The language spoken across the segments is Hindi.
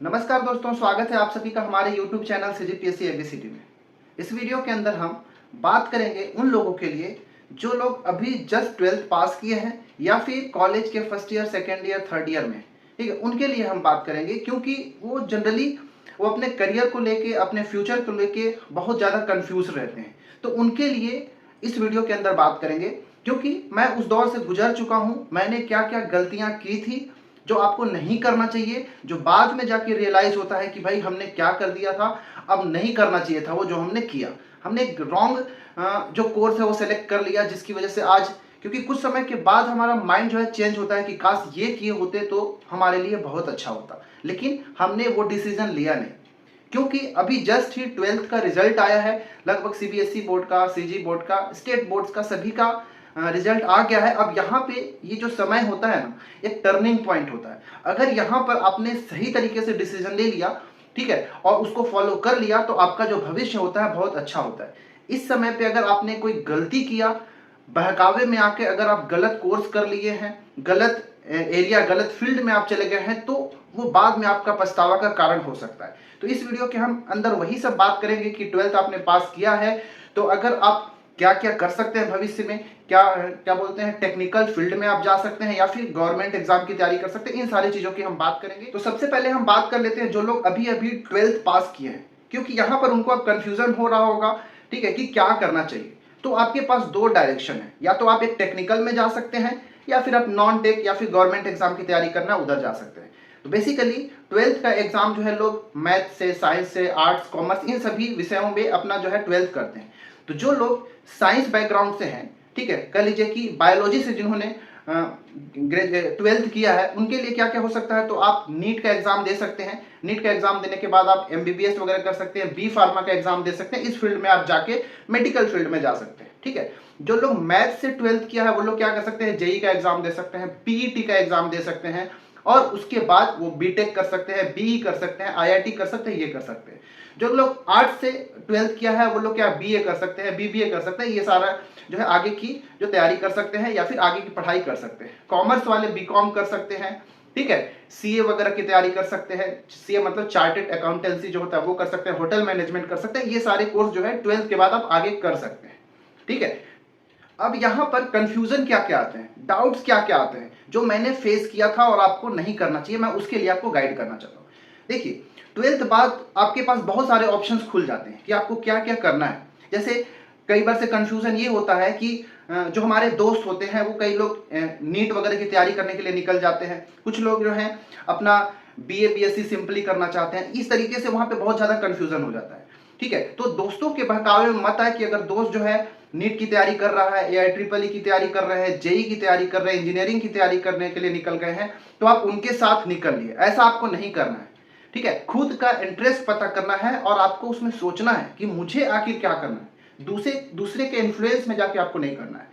नमस्कार दोस्तों, स्वागत है आप सभी का हमारे YouTube चैनल CGPSC ABCD में। इस वीडियो के अंदर हम बात करेंगे उन लोगों के लिए जो लोग अभी जस्ट 12th पास किए हैं या फिर कॉलेज के first year, second year, third year में। ठीक है, उनके लिए हम बात करेंगे क्योंकि वो जनरली अपने करियर को लेके, अपने फ्यूचर को लेके बहुत ज़्यादा कन्फ्यूज रहते हैं। तो उनके लिए इस वीडियो के अंदर बात करेंगे क्योंकि मैं उस दौर से गुजर चुका हूँ। मैंने क्या क्या गलतियाँ की थी जो आपको नहीं करना चाहिए, जो बाद में जाके रियलाइज होता है कि भाई हमने क्या कर दिया था, अब नहीं करना चाहिए था वो जो हमने किया। हमने एक रॉन्ग जो कोर्स है वो सेलेक्ट कर लिया, जिसकी वजह से आज, क्योंकि कुछ समय के बाद हमारा माइंड जो है चेंज होता है कि काश ये किए होते तो हमारे लिए बहुत अच्छा होता, लेकिन हमने वो डिसीजन लिया नहीं क्योंकि अभी जस्ट ही 12th का रिजल्ट आया है। लगभग CBSE बोर्ड का, CG बोर्ड का, स्टेट बोर्ड्स का, सभी का रिजल्ट आ गया है। अब यहाँ पे ये जो समय होता है ना, एक टर्निंग पॉइंट होता है। अगर यहाँ पर आपने सही तरीके से डिसीजन ले लिया, ठीक है, और उसको फॉलो कर लिया तो आपका जो भविष्य होता है बहुत अच्छा होता है। इस समय पे अगर आपने कोई गलती किया, बहकावे में आके अगर आप गलत कोर्स कर लिए हैं, गलत एरिया, गलत फील्ड में आप चले गए हैं, तो वो बाद में आपका पछतावा का कारण हो सकता है। तो इस वीडियो के हम अंदर वही सब बात करेंगे कि 12th आपने पास किया है तो अगर आप क्या क्या कर सकते हैं भविष्य में, क्या क्या बोलते हैं, टेक्निकल फील्ड में आप जा सकते हैं या फिर गवर्नमेंट एग्जाम की तैयारी कर सकते हैं। इन सारी चीजों की हम बात करेंगे। तो सबसे पहले हम बात कर लेते हैं जो लोग अभी अभी 12th पास किए हैं, क्योंकि यहाँ पर उनको अब कंफ्यूजन हो रहा होगा, ठीक है, कि क्या करना चाहिए। तो आपके पास दो डायरेक्शन है, या तो आप एक टेक्निकल में जा सकते हैं या फिर आप नॉन टेक या फिर गवर्नमेंट एग्जाम की तैयारी करना उधर जा सकते हैं। तो बेसिकली 12th का एग्जाम जो है लोग मैथ से, साइंस से, आर्ट्स, कॉमर्स, इन सभी विषयों में अपना जो है 12th करते हैं। तो जो लोग साइंस बैकग्राउंड से हैं, ठीक है, कह लीजिए कि बायोलॉजी से जिन्होंने 12th किया है, उनके लिए क्या क्या हो सकता है। तो आप नीट का एग्जाम दे सकते हैं। नीट का एग्जाम देने के बाद आप MBBS वगैरह कर सकते हैं, बी फार्मा का एग्जाम दे सकते हैं। इस फील्ड में आप जाके मेडिकल फील्ड में जा सकते हैं, ठीक है। जो लोग मैथ से 12th किया है वो लोग क्या कर सकते हैं, जेई का एग्जाम दे सकते हैं, PET का एग्जाम दे सकते हैं, और उसके बाद वो बीटेक कर सकते हैं, BE कर सकते हैं, IIT कर सकते हैं, ये कर सकते हैं। जो लोग आर्ट्स से 12th किया है वो लोग क्या BA कर सकते हैं, BBA कर सकते हैं, ये सारा जो है आगे की जो तैयारी कर सकते हैं या फिर आगे की पढ़ाई कर सकते हैं। कॉमर्स वाले BCom कर सकते हैं, ठीक है, CA वगैरह की तैयारी कर सकते हैं। CA मतलब चार्टेड अकाउंटेंसी जो होता है वो कर सकते हैं, होटल मैनेजमेंट कर सकते हैं। ये सारे कोर्स जो है 12th के बाद आप आगे कर सकते हैं, ठीक है। अब यहाँ पर कंफ्यूजन क्या क्या आते हैं, डाउट्स क्या क्या आते हैं जो मैंने फेस किया था और आपको नहीं करना चाहिए, मैं उसके लिए आपको गाइड करना चाहता हूँ। देखिए, 12th बाद आपके पास बहुत सारे ऑप्शंस खुल जाते हैं कि आपको क्या क्या करना है। जैसे कई बार से कंफ्यूजन ये होता है कि जो हमारे दोस्त होते हैं वो, कई लोग नीट वगैरह की तैयारी करने के लिए निकल जाते हैं, कुछ लोग जो हैं अपना BA BSc सिंपली करना चाहते हैं। इस तरीके से वहां पे बहुत ज्यादा कंफ्यूजन हो जाता है, ठीक है। तो दोस्तों के बहकावे में मत आए कि अगर दोस्त जो है नीट की तैयारी कर रहा है, AIEEE की तैयारी कर रहे हैं, जेई की तैयारी कर रहे हैं, इंजीनियरिंग की तैयारी करने के लिए निकल गए हैं, तो आप उनके साथ निकल लिए। ऐसा आपको नहीं करना है, ठीक है। खुद का इंटरेस्ट पता करना है और आपको उसमें सोचना है कि मुझे आखिर क्या करना है। दूसरे के इन्फ्लुएंस में जाके आपको नहीं करना है।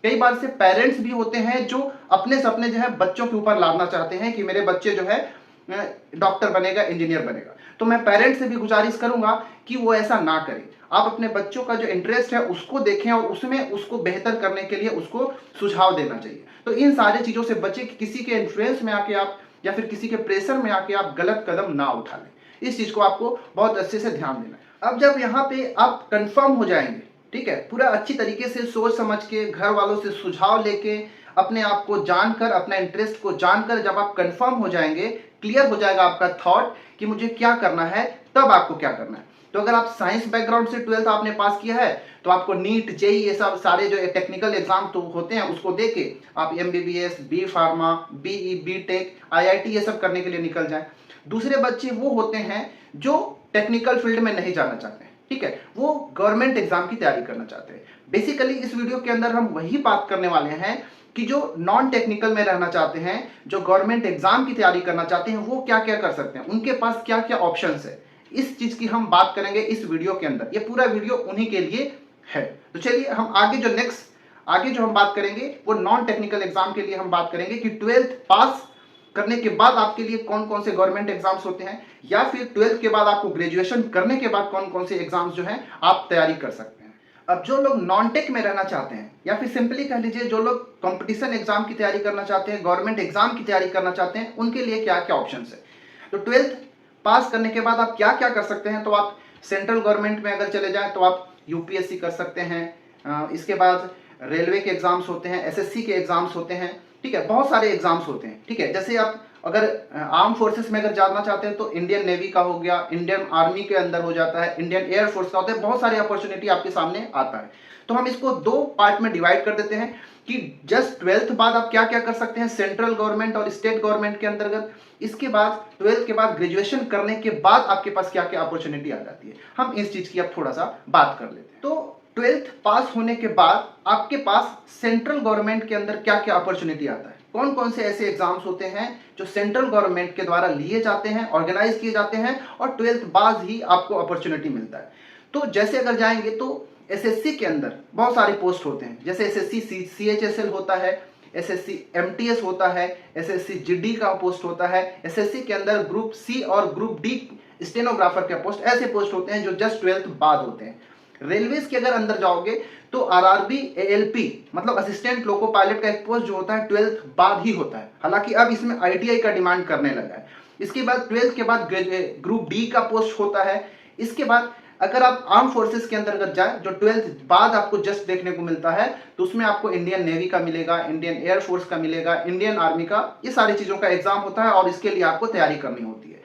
कई बार से पेरेंट्स भी होते हैं जो अपने सपने जो है बच्चों के ऊपर लादना चाहते हैं कि मेरे बच्चे जो है डॉक्टर बनेगा, इंजीनियर बनेगा। तो मैं पेरेंट्स से भी गुजारिश करूंगा कि वो ऐसा ना करें। आप अपने बच्चों का जो इंटरेस्ट है उसको देखें और उसमें उसको बेहतर करने के लिए उसको सुझाव देना चाहिए। तो इन सारी चीजों से बचे कि किसी के इन्फ्लुएंस में आके आप या फिर किसी के प्रेशर में आके आप गलत कदम ना उठा लें। इस चीज को आपको बहुत अच्छे से ध्यान देना है। अब जब यहाँ पे आप कंफर्म हो जाएंगे, ठीक है, पूरा अच्छी तरीके से सोच समझ के, घर वालों से सुझाव लेके, अपने आप को जानकर, अपना इंटरेस्ट को जानकर जब आप कंफर्म हो जाएंगे, क्लियर हो जाएगा आपका थॉट कि मुझे क्या करना है, तब आपको क्या करना है। तो अगर आप साइंस बैकग्राउंड से 12th आपने पास किया है तो आपको नीट, जेई, ये सब सारे जो टेक्निकल एग्जाम तो होते हैं उसको देके आप MBBS, B pharma, BE, BTech, IIT ये सब करने के लिए निकल जाए। दूसरे बच्चे वो होते हैं जो टेक्निकल फील्ड में नहीं जाना चाहते हैं, ठीक है, वो गवर्नमेंट एग्जाम की तैयारी करना चाहते हैं। बेसिकली इस वीडियो के अंदर हम वही बात करने वाले हैं कि जो नॉन टेक्निकल में रहना चाहते हैं, जो गवर्नमेंट एग्जाम की तैयारी करना चाहते हैं, वो क्या क्या कर सकते हैं, उनके पास क्या क्या ऑप्शंस है। इस चीज की हम बात करेंगे इस वीडियो के अंदर। ये पूरा वीडियो उन्हीं के लिए है। तो चलिए हम आगे जो हम बात करेंगे वो नॉन टेक्निकल एग्जाम के लिए हम बात करेंगे कि 12th पास करने के बाद आपके लिए कौन कौन से गवर्नमेंट एग्जाम्स होते हैं, या फिर 12th के बाद आपको ग्रेजुएशन करने के बाद कौन कौन से एग्जाम्स जो हैं आप तैयारी कर सकते हैं। अब जो लोग नॉन टेक में रहना चाहते हैं, या फिर सिंपली कह लीजिए जो लोग कंपटीशन एग्जाम की तैयारी करना चाहते हैं, गवर्नमेंट एग्जाम की तैयारी करना चाहते हैं, उनके लिए क्या क्या ऑप्शन है। तो 12th पास करने के बाद आप क्या क्या कर सकते हैं, तो आप सेंट्रल गवर्नमेंट में अगर चले जाएं तो आप यूपीएससी कर सकते हैं। इसके बाद रेलवे के एग्जाम्स होते हैं, एसएससी के एग्जाम्स होते हैं, ठीक है, बहुत सारे एग्जाम्स होते हैं, ठीक है। जैसे आप अगर आर्म फोर्सेस में अगर जाना चाहते हैं तो इंडियन नेवी का हो गया, इंडियन आर्मी के अंदर हो जाता है, इंडियन एयरफोर्स का होता है, बहुत सारी अपॉर्चुनिटी आपके सामने आता है। तो हम इसको दो पार्ट में डिवाइड कर देते हैं कि जस्ट 12th बाद आप क्या क्या कर सकते हैं सेंट्रल गवर्नमेंट और स्टेट गवर्नमेंट के अंतर्गत। इसके बाद 12th के बाद ग्रेजुएशन करने के बाद आपके पास क्या क्या अपॉर्चुनिटी आ जाती है, हम इस चीज की अब थोड़ा सा बात कर लेते हैं। तो 12th पास होने के बाद आपके पास सेंट्रल गवर्नमेंट के अंदर क्या क्या अपॉर्चुनिटी आता है, कौन कौन से ऐसे एग्जाम्स होते हैं जो सेंट्रल गवर्नमेंट के द्वारा लिए जाते हैं, ऑर्गेनाइज किए जाते हैं और 12th बाद ही आपको अपॉर्चुनिटी मिलता है। तो जैसे अगर जाएंगे तो एसएससी के अंदर बहुत सारे पोस्ट होते हैं, जैसे एसएससी सीएचएसएल होता है, एसएससी एमटीएस होता है, एसएससी जीडी का पोस्ट होता है, एसएससी के अंदर ग्रुप सी और ग्रुप डी स्टेनोग्राफर के पोस्ट, ऐसे पोस्ट होते हैं जो जस्ट 12th बाद होते हैं। रेलवेज के अगर अंदर जाओगे तो आरआरबी एएलपी मतलब असिस्टेंट लोको पायलट का एक पोस्ट जो होता है 12th बाद ही होता है, हालांकि अब इसमें आईटीआई का डिमांड करने लगा है। इसके बाद 12th के बाद ग्रुप डी का पोस्ट होता है। इसके बाद अगर आप आर्म फोर्सेस के अंतर्गत जाए जो 12th बाद आपको जस्ट देखने को मिलता है, तो उसमें आपको इंडियन नेवी का मिलेगा, इंडियन एयरफोर्स का मिलेगा, इंडियन आर्मी का, ये सारी चीजों का एग्जाम होता है और इसके लिए आपको तैयारी करनी होती है।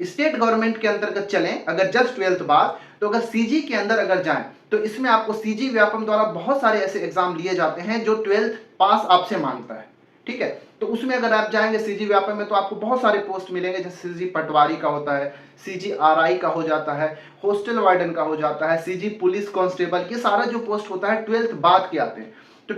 स्टेट गवर्नमेंट के अंतर्गत चलें अगर जस्ट 12th बाद, तो अगर सीजी के अंदर अगर जाएं तो इसमें आपको सीजी व्यापम द्वारा बहुत सारे ऐसे एग्जाम लिए जाते हैं जो 12th पास आपसे मांगता है, ठीक है। तो उसमें अगर आप जाएंगे सीजी व्यापम में तो आपको बहुत सारे पोस्ट मिलेंगे, जैसे सीजी पटवारी का होता है, सीजी आरआई का हो जाता है, हॉस्टल वार्डन का हो जाता है, सीजी पुलिस कांस्टेबल, ये सारा जो पोस्ट होता है 12th बाद के आते हैं। तो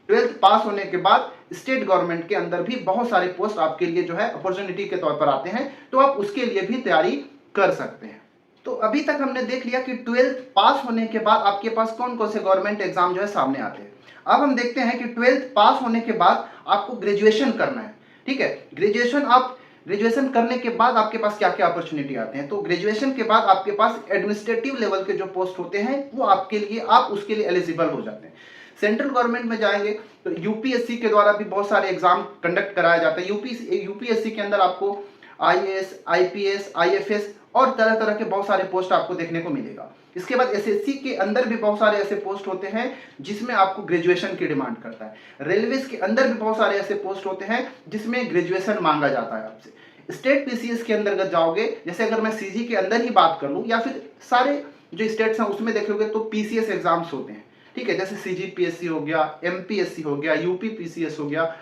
12th पास होने के बाद स्टेट गवर्नमेंट के अंदर भी बहुत सारे पोस्ट आपके लिए जो है अपॉर्चुनिटी के तौर पर आते हैं, तो आप उसके लिए भी तैयारी कर सकते हैं। तो अभी तक हमने देख लिया कि 12th पास होने के बाद आपके पास कौन कौन से गवर्नमेंट एग्जाम जो है सामने आते हैं। अब हम देखते हैं कि 12th पास होने के बाद आपको ग्रेजुएशन करना है, ठीक है। ग्रेजुएशन करने के बाद आपके पास क्या क्या अपॉर्चुनिटी आते हैं, तो ग्रेजुएशन के बाद आपके पास एडमिनिस्ट्रेटिव लेवल के जो पोस्ट होते हैं वो आपके लिए, आप उसके लिए एलिजिबल हो जाते हैं। सेंट्रल गवर्नमेंट में जाएंगे तो यूपीएससी के द्वारा भी बहुत सारे एग्जाम कंडक्ट कराया जाता है। यूपीएससी के अंदर आपको आईएएस, आईपीएस, आईएफएस और तरह तरह के बहुत सारे पोस्ट आपको देखने को मिलेगा। इसके बाद एसएससी के अंदर भी बहुत सारे ऐसे पोस्ट होते हैं जिसमें आपको ग्रेजुएशन की डिमांड करता है। रेलवेज के अंदर भी बहुत सारे ऐसे पोस्ट होते हैं जिसमें ग्रेजुएशन मांगा जाता है आपसे। स्टेट पीसीएस के अंतर्गत जाओगे, जैसे अगर मैं सीजी के अंदर ही बात कर लूँ या फिर सारे जो स्टेट्स हैं उसमें देखोगे तो पीसीएस एग्जाम्स होते हैं, ठीक है। जैसे सीजीपीएससी हो गया, एमपीएससी हो गया, यूपी पीसीएस हो गया,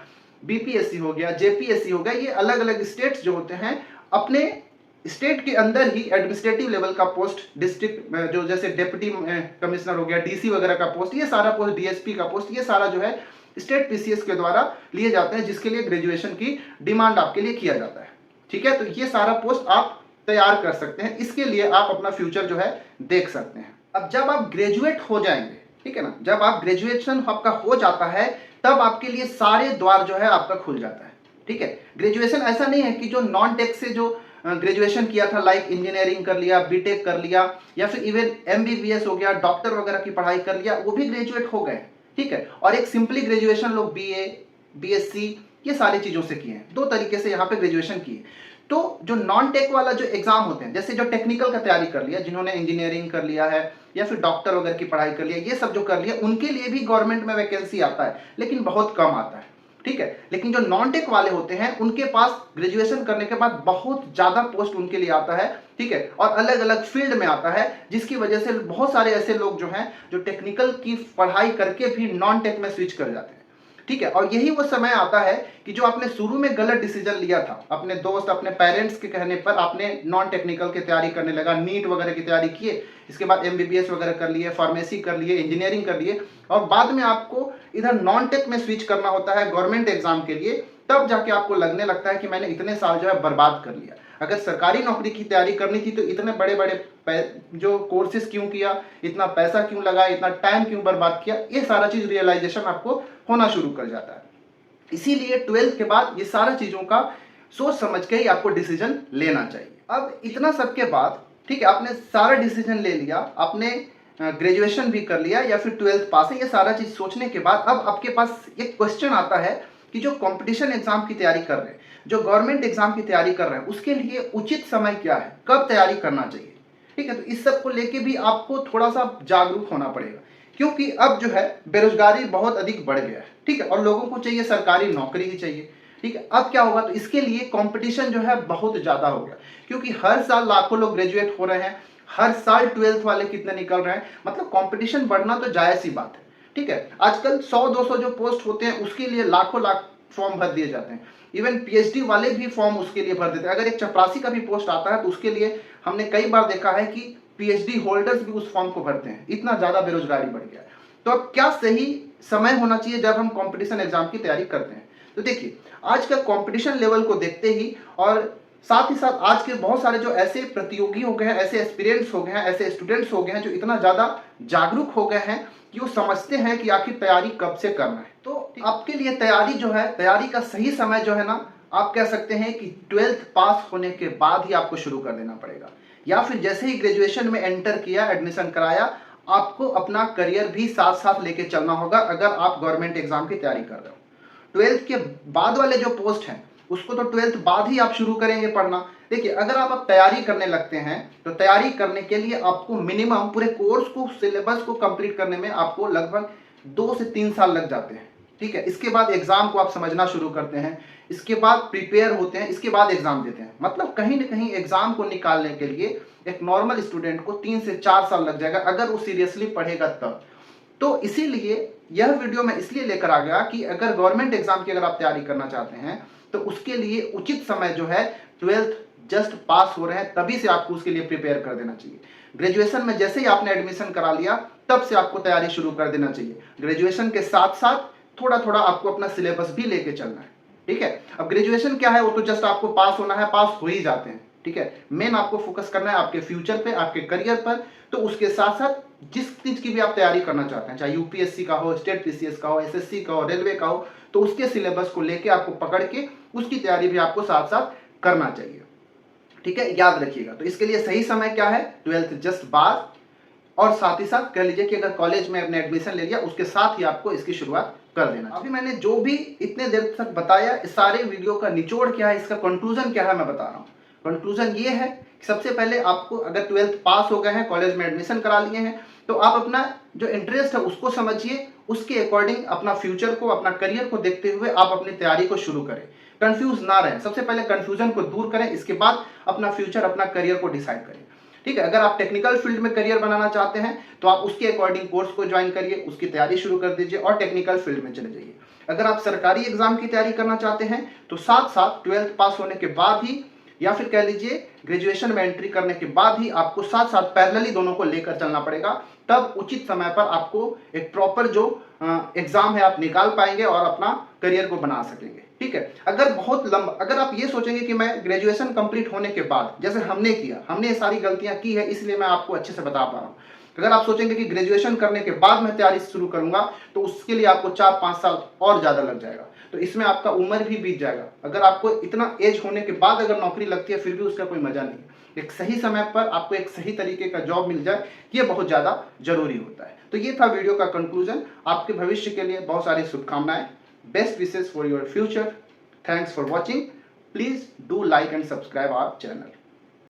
बीपीएससी हो गया, जेपीएससी हो गया, ये अलग अलग स्टेट्स जो होते हैं अपने स्टेट के अंदर ही एडमिनिस्ट्रेटिव लेवल का पोस्ट, डिस्ट्रिक्ट जो जैसे डिप्टी कमिश्नर हो गया, डीसी वगैरह का पोस्ट, ये सारा पोस्ट, डीएसपी का पोस्ट, ये सारा जो है स्टेट पीसीएस के द्वारा लिए जाते हैं, जिसके लिए ग्रेजुएशन की डिमांड आपके लिए किया जाता है, ठीक है। तो ये सारा पोस्ट आप तैयार कर सकते हैं, इसके लिए आप अपना फ्यूचर जो है देख सकते हैं। अब जब आप ग्रेजुएट हो जाएंगे, ठीक है ना, जब आप ग्रेजुएशन आपका हो जाता है तब आपके लिए सारे द्वार जो है आपका खुल जाता है, ठीक है। ग्रेजुएशन ऐसा नहीं है कि जो नॉन टेक से जो ग्रेजुएशन किया था, लाइक इंजीनियरिंग कर लिया, बीटेक कर लिया या फिर इवन एमबीबीएस हो गया, डॉक्टर वगैरह की पढ़ाई कर लिया, वो भी ग्रेजुएट हो गए, ठीक है। और एक सिंपली ग्रेजुएशन लोग बीए, बीएससी, ये सारी चीजों से किए हैं, दो तरीके से यहाँ पे ग्रेजुएशन किए। तो जो नॉन टेक वाला जो एग्जाम होते हैं, जैसे जो टेक्निकल का तैयारी कर लिया, जिन्होंने इंजीनियरिंग कर लिया है या फिर डॉक्टर वगैरह की पढ़ाई कर लिया, ये सब जो कर लिया, उनके लिए भी गवर्नमेंट में वैकेंसी आता है, लेकिन बहुत कम आता है, ठीक है। लेकिन जो नॉन टेक वाले होते हैं उनके पास ग्रेजुएशन करने के बाद बहुत ज्यादा पोस्ट उनके लिए आता है, ठीक है, और अलग अलग फील्ड में आता है, जिसकी वजह से बहुत सारे ऐसे लोग जो हैं जो टेक्निकल की पढ़ाई करके भी नॉन टेक में स्विच कर जाते हैं, ठीक है। और यही वो समय आता है कि जो आपने शुरू में गलत डिसीजन लिया था, अपने दोस्त, अपने पेरेंट्स के कहने पर आपने नॉन टेक्निकल की तैयारी करने लगा, नीट वगैरह की तैयारी किए, इसके बाद एमबीबीएस वगैरह कर लिए, फार्मेसी कर लिए, इंजीनियरिंग कर लिए, और बाद में आपको इधर नॉन टेक में स्विच करना होता है गवर्नमेंट एग्जाम के लिए, तब जाके आपको लगने लगता है कि मैंने इतने साल जो है बर्बाद कर लिया। अगर सरकारी नौकरी की तैयारी करनी थी तो इतने बड़े बड़े जो कोर्सेज क्यों किया, इतना पैसा क्यों लगाया, इतना टाइम क्यों बर्बाद किया, ये सारा चीज रियलाइजेशन आपको होना शुरू कर जाता है। इसीलिए 12th के बाद ये सारा चीजों का सोच समझ के ही आपको डिसीजन लेना चाहिए। अब इतना सब के बाद, ठीक है, आपने सारा डिसीजन ले लिया, आपने ग्रेजुएशन भी कर लिया या फिर 12th पास है, ये सारा चीज सोचने के बाद अब आपके पास एक क्वेश्चन आता है कि जो कंपटीशन एग्जाम की तैयारी कर रहे हैं, जो गवर्नमेंट एग्जाम की तैयारी कर रहे हैं उसके लिए उचित समय क्या है, कब तैयारी करना चाहिए, ठीक है। तो इस सब को लेके भी आपको थोड़ा सा जागरूक होना पड़ेगा, क्योंकि अब जो है बेरोजगारी बहुत अधिक बढ़ गया है, ठीक है, और लोगों को चाहिए सरकारी नौकरी ही चाहिए, ठीक है। अब क्या होगा, तो इसके लिए कंपटीशन जो है बहुत ज्यादा हो गया, क्योंकि हर साल लाखों लोग ग्रेजुएट हो रहे हैं, हर साल 12th वाले कितने निकल रहे हैं, मतलब कंपटीशन बढ़ना तो जायज सी बात है, ठीक है। आजकल 100-200 जो पोस्ट होते हैं उसके लिए लाखों लाख फॉर्म भर दिए जाते हैं, इवन पीएचडी वाले भी फॉर्म उसके लिए भर देते हैं। अगर एक चपरासी का भी पोस्ट आता है तो उसके लिए हमने कई बार देखा है कि पीएचडी होल्डर्स भी उस फॉर्म को भरते हैं, इतना ज्यादा बेरोजगारी बढ़ गया है। तो अब क्या सही समय होना चाहिए जब हम कंपटीशन एग्जाम की तैयारी करते हैं, तो देखिए आज का कंपटीशन लेवल को देखते ही और साथ ही साथ आज के बहुत सारे जो ऐसे प्रतियोगी हो गए हैं, ऐसे एस्पिरेंट्स हो गए हैं, ऐसे स्टूडेंट्स हो गए हैं जो इतना ज्यादा जागरूक हो गए हैं कि वो समझते हैं कि आखिर तैयारी कब से करना है। तो आपके लिए तैयारी जो है, तैयारी का सही समय जो है ना, आप कह सकते हैं कि 12th पास होने के बाद ही आपको शुरू कर देना पड़ेगा, या फिर जैसे ही ग्रेजुएशन में एंटर किया, एडमिशन कराया, आपको अपना करियर भी साथ साथ लेके चलना होगा अगर आप गवर्नमेंट एग्जाम की तैयारी कर रहे हो। 12th के बाद वाले जो पोस्ट हैं उसको तो 12th बाद ही आप शुरू करेंगे पढ़ना। देखिए अगर आप तैयारी करने लगते हैं तो तैयारी करने के लिए आपको मिनिमम पूरे कोर्स को, सिलेबस को कंप्लीट करने में आपको लगभग 2 से 3 साल लग जाते हैं, ठीक है। इसके बाद एग्जाम को आप समझना शुरू करते हैं, इसके बाद प्रिपेयर होते हैं, इसके बाद एग्जाम देते हैं। मतलब कहीं ना कहीं एग्जाम को निकालने के लिए एक नॉर्मल स्टूडेंट को 3 से 4 साल लग जाएगा अगर वो सीरियसली पढ़ेगा तब। तो इसीलिए यह वीडियो मैं इसलिए लेकर आ गया कि अगर गवर्नमेंट एग्जाम की अगर आप तैयारी करना चाहते हैं तो उसके लिए उचित समय जो है 12th जस्ट पास हो रहे हैं तभी से आपको उसके लिए प्रिपेयर कर देना चाहिए। ग्रेजुएशन में जैसे ही आपने एडमिशन करा लिया तब से आपको तैयारी शुरू कर देना चाहिए। ग्रेजुएशन के साथ साथ थोड़ा थोड़ा आपको अपना सिलेबस भी लेके चलना है, ठीक है। अब ग्रेजुएशन क्या है, वो तो जस्ट आपको पास होना है, पास हो ही जाते हैं, ठीक है। मेन आपको फोकस करना है आपके फ्यूचर पे, आपके करियर पर। तो उसके साथ साथ जिस चीज की भी आप तैयारी करना चाहते हैं, चाहे यूपीएससी का हो, स्टेट पीसीएस का हो, एसएससी का हो, रेलवे का हो, तो उसके सिलेबस को लेके आपको पकड़ के उसकी तैयारी भी आपको साथ साथ करना चाहिए, ठीक है। याद रखिएगा। तो इसके लिए सही समय क्या है, 12th जस्ट बाद, और साथ ही साथ कह लीजिए कि अगर कॉलेज में आपने एडमिशन ले लिया उसके साथ ही आपको इसकी शुरुआत कर देना। अभी मैंने जो भी इतने देर तक बताया, इस सारे वीडियो का निचोड़ क्या है, इसका कंक्लूजन क्या है, मैं बता रहा हूँ। कंक्लूजन ये है कि सबसे पहले आपको अगर 12th पास हो गए हैं, कॉलेज में एडमिशन करा लिए हैं, तो आप अपना जो इंटरेस्ट है उसको समझिए, उसके अकॉर्डिंग अपना फ्यूचर को, अपना करियर को देखते हुए आप अपनी तैयारी को शुरू करें। कंफ्यूज ना रहें, सबसे पहले कंफ्यूजन को दूर करें, इसके बाद अपना फ्यूचर, अपना करियर को डिसाइड करें, ठीक है। अगर आप टेक्निकल फील्ड में करियर बनाना चाहते हैं तो आप उसके अकॉर्डिंग कोर्स को ज्वाइन करिए, उसकी तैयारी शुरू कर दीजिए और टेक्निकल फील्ड में चले जाइए। अगर आप सरकारी एग्जाम की तैयारी करना चाहते हैं तो साथ साथ 12th पास होने के बाद ही, या फिर कह लीजिए ग्रेजुएशन में एंट्री करने के बाद ही आपको साथ साथ पैरेलली दोनों को लेकर चलना पड़ेगा। तब उचित समय पर आपको एक प्रॉपर जो एग्जाम है आप निकाल पाएंगे और अपना करियर को बना सकेंगे, ठीक है। अगर बहुत लंबा, अगर आप ये सोचेंगे कि मैं ग्रेजुएशन कंप्लीट होने के बाद, जैसे हमने किया, हमने ये सारी गलतियां की है इसलिए मैं आपको अच्छे से बता पा रहा हूँ। अगर आप सोचेंगे कि ग्रेजुएशन करने के बाद मैं तैयारी शुरू करूंगा तो उसके लिए आपको 4-5 साल और ज्यादा लग जाएगा, तो इसमें आपका उम्र भी बीत जाएगा। अगर आपको इतना एज होने के बाद अगर नौकरी लगती है फिर भी उसका कोई मजा नहीं। एक सही समय पर आपको एक सही तरीके का जॉब मिल जाए, ये बहुत ज्यादा जरूरी होता है। तो ये था वीडियो का कंक्लूजन। आपके भविष्य के लिए बहुत सारी शुभकामनाएं। Best wishes for your future. Thanks for watching. Please do like and subscribe our channel.